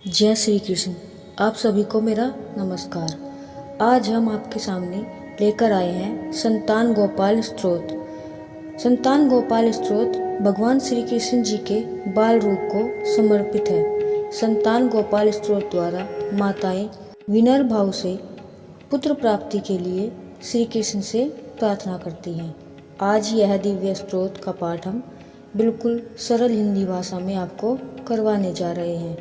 जय श्री कृष्ण। आप सभी को मेरा नमस्कार। आज हम आपके सामने लेकर आए हैं संतान गोपाल स्तोत्र। संतान गोपाल स्तोत्र भगवान श्री कृष्ण जी के बाल रूप को समर्पित है। संतान गोपाल स्तोत्र द्वारा माताएं विनम्र भाव से पुत्र प्राप्ति के लिए श्री कृष्ण से प्रार्थना करती हैं। आज यह दिव्य स्तोत्र का पाठ हम बिल्कुल सरल हिंदी भाषा में आपको करवाने जा रहे हैं,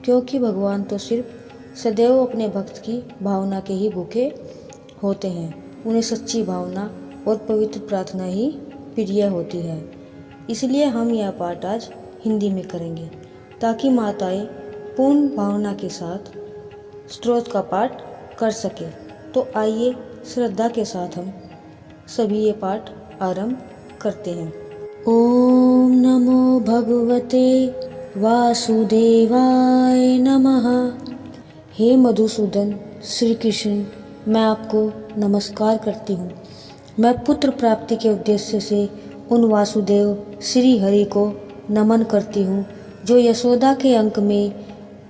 क्योंकि भगवान तो सिर्फ सदैव अपने भक्त की भावना के ही भूखे होते हैं। उन्हें सच्ची भावना और पवित्र प्रार्थना ही प्रिय होती है। इसलिए हम यह पाठ आज हिंदी में करेंगे ताकि माताएं पूर्ण भावना के साथ स्तोत्र का पाठ कर सके। तो आइए श्रद्धा के साथ हम सभी ये पाठ आरंभ करते हैं। ओम नमो भगवते वासुदेवाय नमः। हे मधुसूदन श्री कृष्ण, मैं आपको नमस्कार करती हूँ। मैं पुत्र प्राप्ति के उद्देश्य से उन वासुदेव श्री हरि को नमन करती हूँ जो यशोदा के अंक में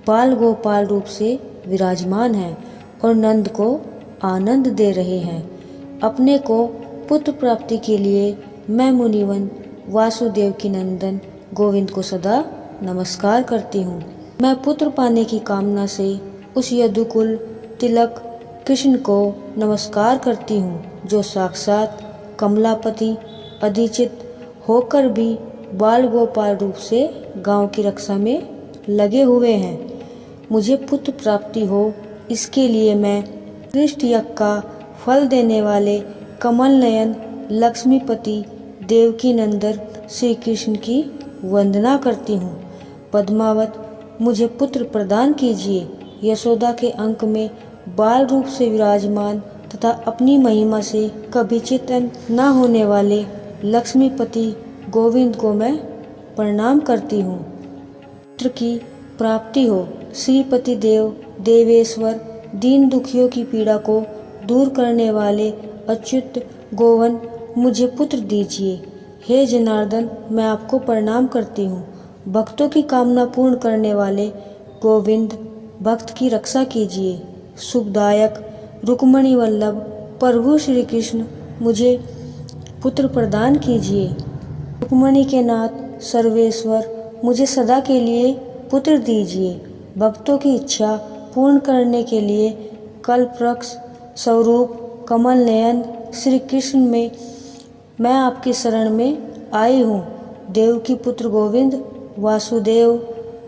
बाल गोपाल रूप से विराजमान हैं और नंद को आनंद दे रहे हैं। अपने को पुत्र प्राप्ति के लिए मैं मुनिवन वासुदेव की नंदन गोविंद को सदा नमस्कार करती हूँ। मैं पुत्र पाने की कामना से उस यदुकुल तिलक कृष्ण को नमस्कार करती हूँ जो साक्षात कमलापति अधिचित होकर भी बाल गोपाल रूप से गांव की रक्षा में लगे हुए हैं। मुझे पुत्र प्राप्ति हो, इसके लिए मैं कृष्ण यज्ञ का फल देने वाले कमल नयन लक्ष्मीपति देवकी नंदन श्री कृष्ण की वंदना करती हूँ। पद्मावत, मुझे पुत्र प्रदान कीजिए। यशोदा के अंक में बाल रूप से विराजमान तथा अपनी महिमा से कभी चिंतन न होने वाले लक्ष्मीपति गोविंद को मैं प्रणाम करती हूँ। पुत्र की प्राप्ति हो, श्रीपति देव देवेश्वर दीन दुखियों की पीड़ा को दूर करने वाले अच्युत गोवन, मुझे पुत्र दीजिए। हे जनार्दन, मैं आपको प्रणाम करती हूँ। भक्तों की कामना पूर्ण करने वाले गोविंद, भक्त की रक्षा कीजिए। सुखदायक रुक्मणी वल्लभ प्रभु श्री कृष्ण, मुझे पुत्र प्रदान कीजिए। रुक्मणी के नाथ सर्वेश्वर, मुझे सदा के लिए पुत्र दीजिए। भक्तों की इच्छा पूर्ण करने के लिए कल्पवृक्ष स्वरूप कमल नयन श्री कृष्ण में मैं आपकी शरण में आई हूँ। देव की पुत्र गोविंद, वासुदेव,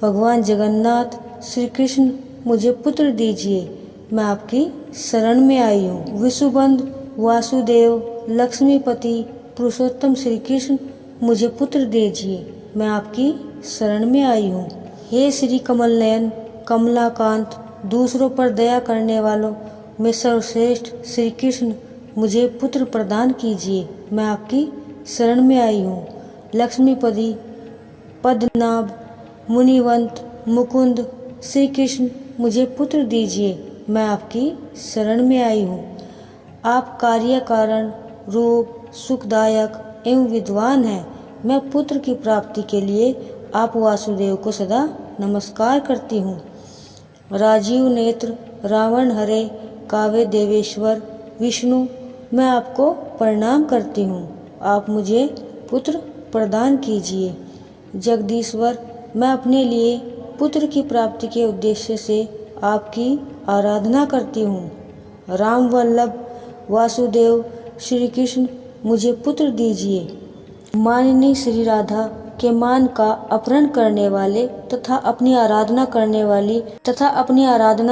भगवान जगन्नाथ श्री कृष्ण, मुझे पुत्र दीजिए। मैं आपकी शरण में आई हूँ। विशुबंध वासुदेव लक्ष्मीपति पुरुषोत्तम श्री कृष्ण, मुझे पुत्र दीजिए। मैं आपकी शरण में आई हूँ। हे श्री कमल नयन कमलाकांत, दूसरों पर दया करने वालों में सर्वश्रेष्ठ श्री कृष्ण, मुझे पुत्र प्रदान कीजिए। मैं आपकी शरण में आई हूँ। लक्ष्मीपति पद्मनाभ मुनिवंत मुकुंद श्री कृष्ण, मुझे पुत्र दीजिए। मैं आपकी शरण में आई हूँ। आप कार्य कारण रूप सुखदायक एवं विद्वान हैं। मैं पुत्र की प्राप्ति के लिए आप वासुदेव को सदा नमस्कार करती हूँ। राजीव नेत्र रावण हरे काव्य देवेश्वर विष्णु, मैं आपको प्रणाम करती हूँ। आप मुझे पुत्र प्रदान कीजिए। जगदीश्वर, मैं अपने लिए पुत्र की प्राप्ति के उद्देश्य से आपकी आराधना करती हूँ। राम वल्लभ वासुदेव श्री कृष्ण, मुझे पुत्र दीजिए। माननीय श्री राधा के मान का अपहरण करने वाले तथा अपनी आराधना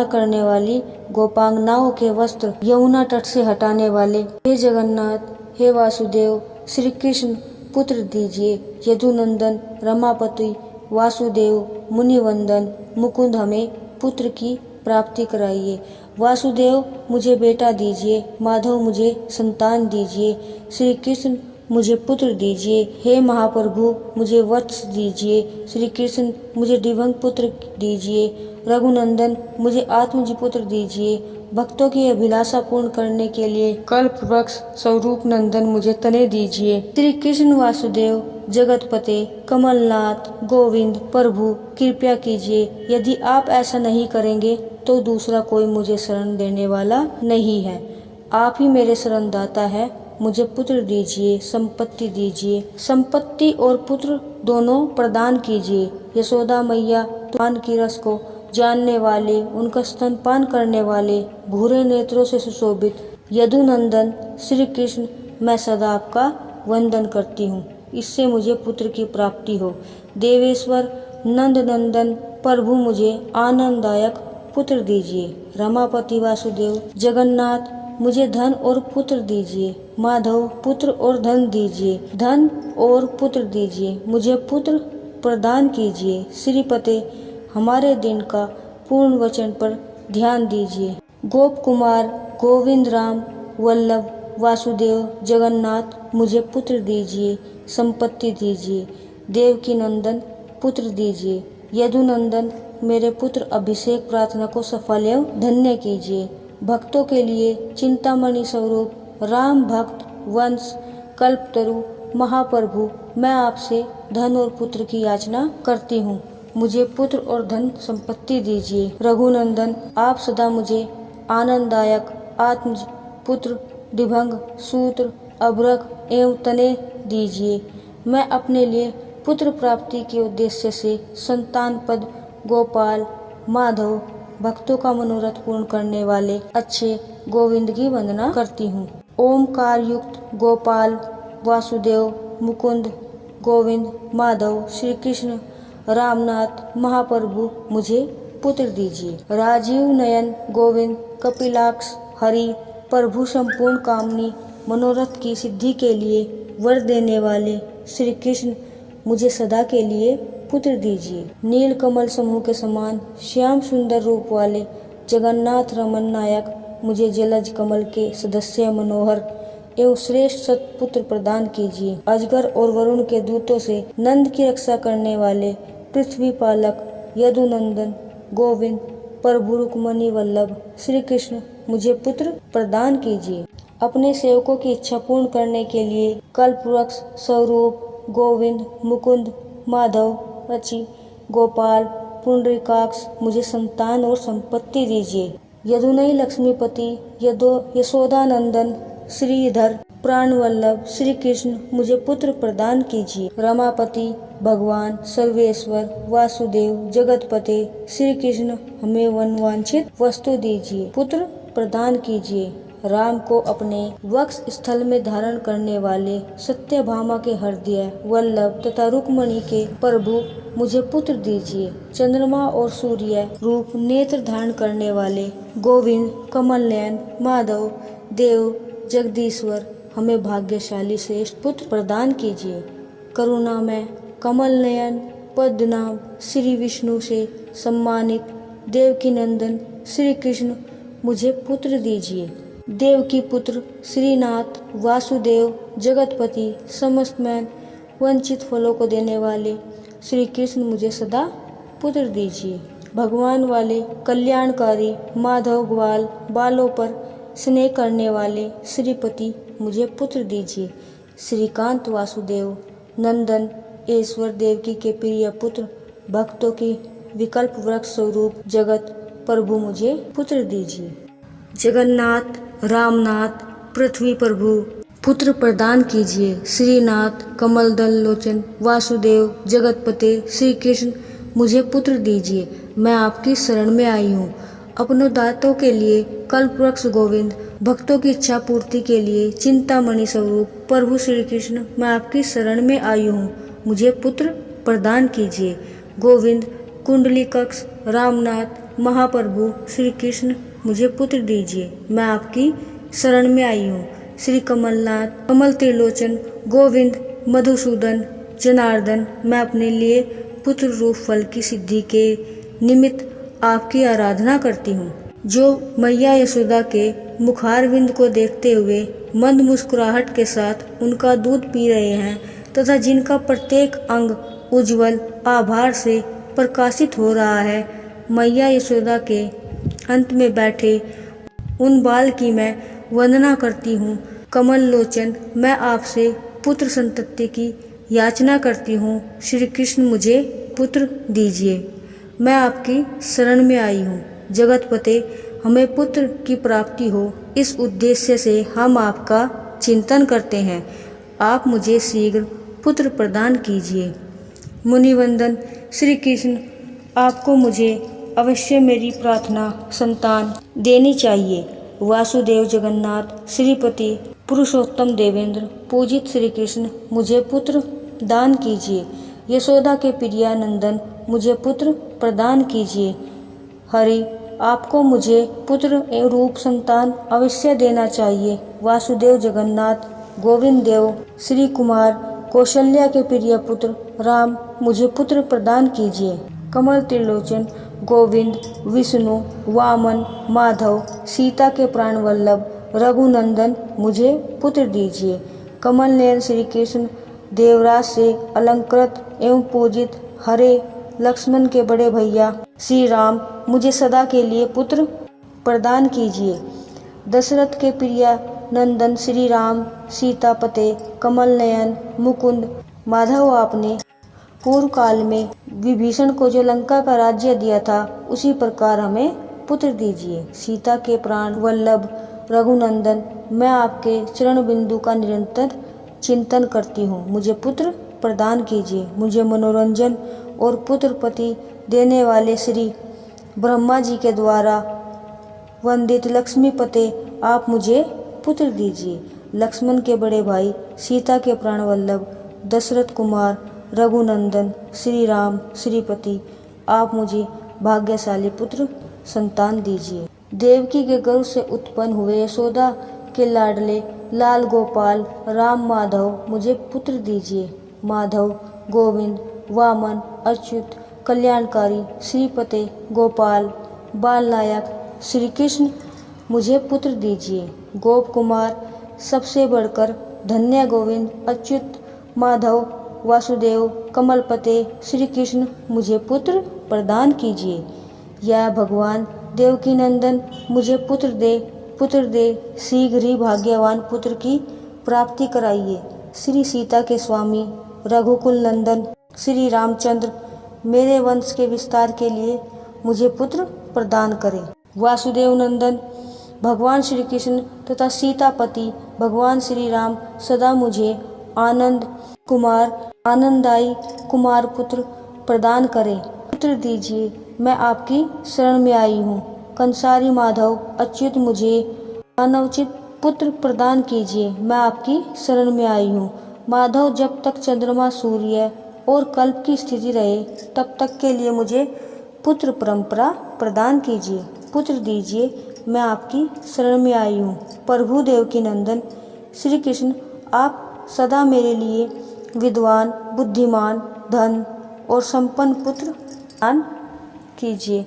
करने वाली गोपांगनाओं के वस्त्र यमुना तट से हटाने वाले हे जगन्नाथ, हे वासुदेव श्री कृष्ण, पुत्र दीजिए। यदुनंदन रमापति वासुदेव मुनिवंदन मुकुंद, हमें पुत्र की प्राप्ति कराइए। वासुदेव, मुझे बेटा दीजिए। माधव, मुझे संतान दीजिए। श्री कृष्ण, मुझे पुत्र दीजिए। हे महाप्रभु, मुझे वत्स दीजिए। श्री कृष्ण, मुझे दिव्यांग पुत्र दीजिए। रघुनंदन, मुझे आत्मज पुत्र दीजिए। भक्तों की अभिलाषा पूर्ण करने के लिए कल्प वृक्ष स्वरूप नंदन मुझे तने दीजिए। श्री कृष्ण वासुदेव जगतपते कमलनाथ गोविंद प्रभु कृपया कीजिए। यदि आप ऐसा नहीं करेंगे तो दूसरा कोई मुझे शरण देने वाला नहीं है। आप ही मेरे शरणदाता है। मुझे पुत्र दीजिए, संपत्ति दीजिए, संपत्ति और पुत्र दोनों प्रदान कीजिए। यशोदा मैया पान की रस को जानने वाले, उनका स्तनपान करने वाले, भूरे नेत्रों से सुशोभित यदुनंदन श्री कृष्ण, मैं सदा आपका वंदन करती हूँ। इससे मुझे पुत्र की प्राप्ति हो। देवेश्वर नंद नंदन प्रभु मुझे आनंददायक पुत्र दीजिए। रमापति वासुदेव जगन्नाथ मुझे धन और पुत्र दीजिए। माधव पुत्र और धन दीजिए, धन और पुत्र दीजिए, मुझे पुत्र प्रदान कीजिए। श्रीपते हमारे दिन का पूर्ण वचन पर ध्यान दीजिए। गोप कुमार गोविंद राम वल्लभ वासुदेव जगन्नाथ मुझे पुत्र दीजिए, संपत्ति दीजिए। देवकी नंदन पुत्र दीजिए। यदुनंदन मेरे पुत्र अभिषेक प्रार्थना को सफल एवं धन्य कीजिए। भक्तों के लिए चिंतामणि स्वरूप राम भक्त वंश कल्पतरु महाप्रभु, मैं आपसे धन और पुत्र की याचना करती हूँ। मुझे पुत्र और धन संपत्ति दीजिए। रघुनंदन आप सदा मुझे आनंददायक आत्मज पुत्र दिभंग सूत्र अभ्रक एवं तने दीजिए। मैं अपने लिए पुत्र प्राप्ति के उद्देश्य से संतान पद गोपाल माधव भक्तों का मनोरथ पूर्ण करने वाले अच्छे गोविंद की वंदना करती हूँ। ओमकार युक्त गोपाल वासुदेव मुकुंद गोविंद माधव श्री कृष्ण रामनाथ महाप्रभु मुझे पुत्र दीजिए। राजीव नयन गोविंद कपिलाक्ष हरि प्रभु संपूर्ण कामनी मनोरथ की सिद्धि के लिए वर देने वाले श्री कृष्ण मुझे सदा के लिए पुत्र दीजिए। नील कमल समूह के समान श्याम सुंदर रूप वाले जगन्नाथ रमन नायक मुझे जलज कमल के सदस्य मनोहर एवं श्रेष्ठ सत्पुत्र प्रदान कीजिए। अजगर और वरुण के दूतों से नंद की रक्षा करने वाले पृथ्वी पालक यदुनंदन गोविंद प्रभु रुक्मणी वल्लभ श्री कृष्ण मुझे पुत्र प्रदान कीजिए। अपने सेवकों की इच्छा पूर्ण करने के लिए कल्पवृक्ष स्वरूप गोविंद मुकुंद माधव रचि गोपाल पुंडरीकाक्ष मुझे संतान और संपत्ति दीजिए। यदुनई लक्ष्मीपति यशोदानंदन श्रीधर प्राण वल्लभ श्री कृष्ण मुझे पुत्र प्रदान कीजिए। रमापति भगवान सर्वेश्वर वासुदेव जगतपते श्री कृष्ण हमें मनवांछित वस्तु दीजिए, पुत्र प्रदान कीजिए। राम को अपने वक्ष स्थल में धारण करने वाले सत्यभामा के हृदय वल्लभ तथा रुक्मणी के प्रभु मुझे पुत्र दीजिए। चंद्रमा और सूर्य रूप नेत्र धारण करने वाले गोविंद कमल नयन माधव देव जगदीश्वर हमें भाग्यशाली श्रेष्ठ पुत्र प्रदान कीजिए। करुणा में कमल नयन पद्मनाभ श्री विष्णु से सम्मानित देवकी नंदन श्री कृष्ण मुझे पुत्र दीजिए। देवकी पुत्र श्रीनाथ वासुदेव जगतपति समस्त में वंचित फलों को देने वाले श्री कृष्ण मुझे सदा पुत्र दीजिए। भगवान वाले कल्याणकारी माधव ग्वाल बालों पर स्नेह करने वाले श्रीपति मुझे पुत्र दीजिए। श्रीकांत वासुदेव नंदन ईश्वर देवकी के प्रिय पुत्र भक्तों की विकल्प वृक्ष स्वरूप जगत प्रभु मुझे पुत्र दीजिए। जगन्नाथ रामनाथ पृथ्वी प्रभु पुत्र प्रदान कीजिए। श्रीनाथ कमलदल लोचन वासुदेव जगतपते श्री कृष्ण मुझे पुत्र दीजिए। मैं आपकी शरण में आई हूँ। अपनों दातों के लिए कल्पवृक्ष गोविंद भक्तों की इच्छा पूर्ति के लिए चिंतामणि स्वरूप प्रभु श्री कृष्ण मैं आपकी शरण में आई हूँ, मुझे पुत्र प्रदान कीजिए। गोविंद कुंडली कक्ष रामनाथ महाप्रभु श्री कृष्ण मुझे पुत्र दीजिए। मैं आपकी शरण में आई हूँ। श्री कमलनाथ कमल त्रिलोचन गोविंद मधुसूदन जनार्दन मैं अपने लिए पुत्र रूप फल की सिद्धि के निमित्त आपकी आराधना करती हूँ। जो मैया यशोदा के मुखारविंद को देखते हुए मंद मुस्कुराहट के साथ उनका दूध पी रहे हैं तथा जिनका प्रत्येक अंग उज्जवल आभार से प्रकाशित हो रहा है, मैया यशोदा के अंत में बैठे उन बाल की मैं वंदना करती हूँ। कमल लोचन, मैं आपसे पुत्र संतति की याचना करती हूँ। श्री कृष्ण मुझे पुत्र दीजिए। मैं आपकी शरण में आई हूँ। जगतपते, हमें पुत्र की प्राप्ति हो, इस उद्देश्य से हम आपका चिंतन करते हैं। आप मुझे शीघ्र पुत्र प्रदान कीजिए। मुनिवंदन, श्री कृष्ण, आपको मुझे अवश्य मेरी प्रार्थना संतान देनी चाहिए। वासुदेव जगन्नाथ श्रीपति पुरुषोत्तम देवेंद्र पूजित श्री कृष्ण, मुझे पुत्र दान कीजिए। यशोदा के प्रिया नंदन, मुझे पुत्र प्रदान कीजिए। हरि, आपको मुझे पुत्र रूप संतान अवश्य देना चाहिए। वासुदेव जगन्नाथ गोविंद देव श्री कुमार कौशल्या के प्रिय पुत्र राम, मुझे पुत्र प्रदान कीजिए। कमल त्रिलोचन गोविंद विष्णु वामन माधव सीता के प्राण वल्लभ रघुनंदन, मुझे पुत्र दीजिए। कमल नयन श्री कृष्ण देवराज से अलंकृत एवं पूजित हरे लक्ष्मण के बड़े भैया श्री राम, मुझे सदा के लिए पुत्र प्रदान कीजिए। दशरथ के प्रिय नंदन श्री राम सीतापते कमल नयन मुकुंद माधव, आपने पूर्व काल में विभीषण को जो लंका का राज्य दिया था, उसी प्रकार हमें पुत्र दीजिए। सीता के प्राण वल्लभ रघुनंदन, मैं आपके चरण बिंदु का निरंतर चिंतन करती हूँ। मुझे पुत्र प्रदान कीजिए। मुझे मनोरंजन और पुत्रपति देने वाले श्री ब्रह्मा जी के द्वारा वंदित लक्ष्मीपते, आप मुझे पुत्र दीजिए। लक्ष्मण के बड़े भाई सीता के प्राण वल्लभ दशरथ कुमार रघुनंदन श्री राम श्रीपति, आप मुझे भाग्यशाली पुत्र संतान दीजिए। देवकी के गर्भ से उत्पन्न हुए यशोदा के लाडले लाल गोपाल राम माधव, मुझे पुत्र दीजिए। माधव गोविंद वामन अच्युत कल्याणकारी श्रीपते गोपाल बाल नायक श्री कृष्ण, मुझे पुत्र दीजिए। गोप कुमार सबसे बढ़कर धन्य गोविंद अच्युत माधव वासुदेव कमलपते श्री कृष्ण, मुझे पुत्र प्रदान कीजिए। यह भगवान देवकी नंदन, मुझे पुत्र दे शीघ्र ही भाग्यवान पुत्र की प्राप्ति कराइए। श्री सीता के स्वामी रघुकुल नंदन श्री रामचंद्र, मेरे वंश के विस्तार के लिए मुझे पुत्र प्रदान करें। वासुदेव नंदन भगवान श्री कृष्ण तथा सीतापति भगवान श्री राम सदा मुझे आनंद कुमार आनंददायी कुमार पुत्र प्रदान करें। पुत्र दीजिए, मैं आपकी शरण में आई हूँ। कंसारी माधव अच्युत, मुझे अनवचित पुत्र प्रदान कीजिए। मैं आपकी शरण में आई हूँ। माधव, जब तक चंद्रमा सूर्य और कल्प की स्थिति रहे, तब तक के लिए मुझे पुत्र परंपरा प्रदान कीजिए। पुत्र दीजिए, मैं आपकी शरण में आई हूँ। प्रभु देव की नंदन श्री कृष्ण, आप सदा मेरे लिए विद्वान बुद्धिमान धन और संपन्न पुत्र दान कीजिए।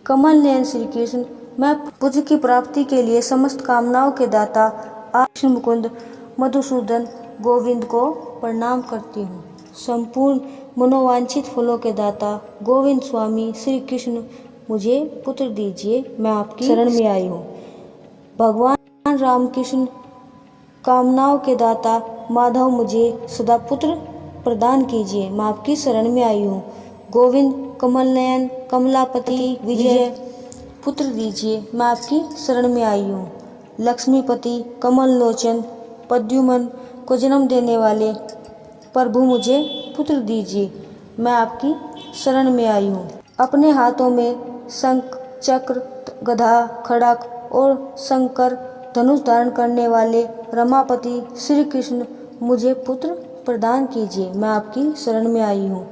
कमल नयन श्री कृष्ण, मैं पुत्र की प्राप्ति के लिए समस्त कामनाओं के दाता कृष्ण मुकुंद मधुसूदन गोविंद को प्रणाम करती हूँ। संपूर्ण मनोवांछित फलों के दाता गोविंद स्वामी श्री कृष्ण, मुझे पुत्र दीजिए। मैं आपकी शरण में आई हूँ। भगवान रामकृष्ण कामनाओं के दाता माधव, मुझे सदा पुत्र प्रदान कीजिए। मैं आपकी शरण में आई हूँ। गोविंद कमल नयन कमलापति विजय, पुत्र दीजिए। मैं आपकी शरण में आई हूँ। लक्ष्मीपति कमल लोचन पद्युमन को जन्म देने वाले प्रभु, मुझे पुत्र दीजिए। मैं आपकी शरण में आई हूँ। अपने हाथों में शंख चक्र गदा खड़ग और शंकर धनुष धारण करने वाले रमापति श्री कृष्ण, मुझे पुत्र प्रदान कीजिए। मैं आपकी शरण में आई हूँ।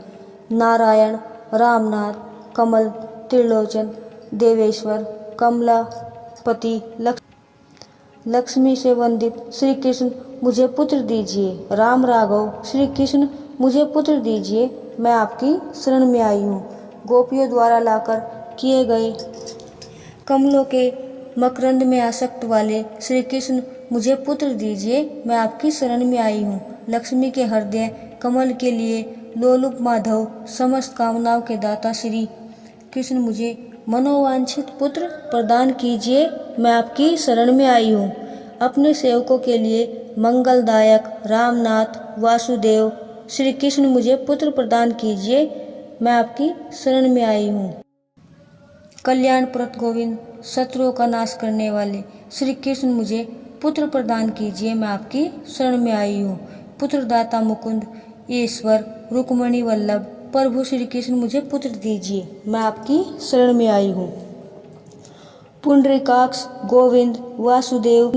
नारायण रामनाथ कमल त्रिलोचन देवेश्वर कमलापति लक्ष्मी से वंदित श्री कृष्ण, मुझे पुत्र दीजिए। राम राघव श्री कृष्ण, मुझे पुत्र दीजिए। मैं आपकी शरण में आई हूँ। गोपियों द्वारा लाकर किए गए कमलों के मकरंद में आसक्त वाले श्री कृष्ण, मुझे पुत्र दीजिए। मैं आपकी शरण में आई हूँ। लक्ष्मी के हृदय कमल के लिए लोलुप माधव समस्त कामनाओं के दाता श्री कृष्ण, मुझे मनोवांछित पुत्र प्रदान कीजिए, मैं आपकी शरण में आई हूँ। अपने सेवकों के लिए मंगलदायक रामनाथ वासुदेव श्री कृष्ण मुझे पुत्र प्रदान कीजिए, मैं आपकी शरण में आई हूँ। कल्याणप्रद गोविंद शत्रुओं का नाश करने वाले श्री कृष्ण मुझे पुत्र प्रदान कीजिए, मैं आपकी शरण में आई हूँ। पुत्रदाता मुकुंद ईश्वर रुक्मणी वल्लभ प्रभु श्री कृष्ण मुझे पुत्र दीजिए, मैं आपकी शरण में आई हूँ। पुंडरीकाक्ष गोविंद वासुदेव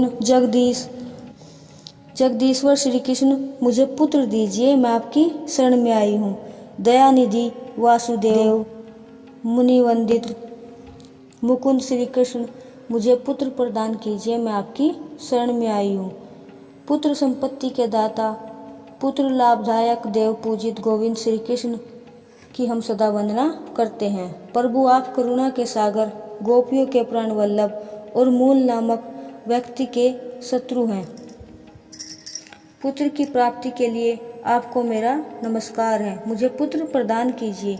जगदीश्वर श्री कृष्ण मुझे पुत्र दीजिए, मैं आपकी शरण में आई हूँ। दयानिधि वासुदेव मुनिवंदित मुकुंद श्री कृष्ण मुझे पुत्र प्रदान कीजिए, मैं आपकी शरण में आई हूँ। पुत्र संपत्ति के दाता पुत्र लाभदायक देव पूजित गोविंद श्री कृष्ण की हम सदा वंदना करते हैं। प्रभु आप करुणा के सागर गोपियों के प्राण वल्लभ और मूल नामक व्यक्ति के शत्रु हैं। पुत्र की प्राप्ति के लिए आपको मेरा नमस्कार है, मुझे पुत्र प्रदान कीजिए।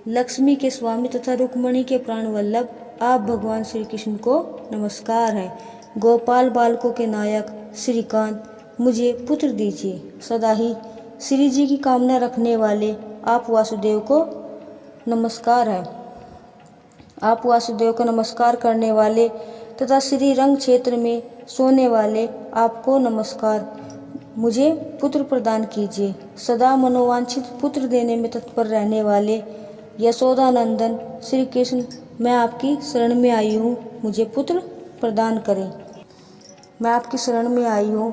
लक्ष्मी के स्वामी तथा रुक्मणी के प्राण वल्लभ आप भगवान श्री कृष्ण को नमस्कार है। गोपाल बालकों के नायक श्रीकांत मुझे पुत्र दीजिए। सदा ही श्री जी की कामना रखने वाले आप वासुदेव को नमस्कार है। आप वासुदेव को नमस्कार करने वाले तथा श्री रंग क्षेत्र में सोने वाले आपको नमस्कार, मुझे पुत्र प्रदान कीजिए। सदा मनोवांछित पुत्र देने में तत्पर रहने वाले यशोदानंदन श्री कृष्ण मैं आपकी शरण में आई हूँ, मुझे पुत्र प्रदान करें। मैं आपकी शरण में आई हूँ।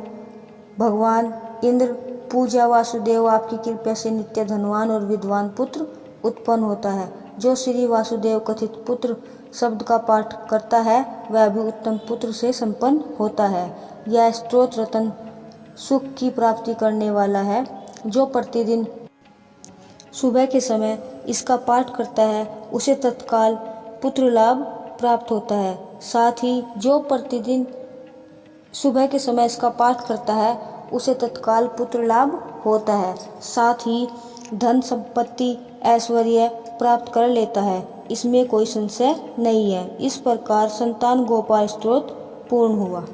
भगवान इंद्र पूजा वासुदेव आपकी कृपा से नित्य धनवान और विद्वान पुत्र उत्पन्न होता है। जो श्री वासुदेव कथित पुत्र शब्द का पाठ करता है वह भी उत्तम पुत्र से संपन्न होता है। यह स्तोत्र रतन सुख की प्राप्ति करने वाला है। जो प्रतिदिन सुबह के समय इसका पाठ करता है उसे तत्काल पुत्र लाभ प्राप्त होता है। साथ ही जो प्रतिदिन सुबह के समय इसका पाठ करता है उसे तत्काल पुत्र लाभ होता है। साथ ही धन संपत्ति ऐश्वर्य प्राप्त कर लेता है, इसमें कोई संशय नहीं है। इस प्रकार संतान गोपाल स्तोत्र पूर्ण हुआ।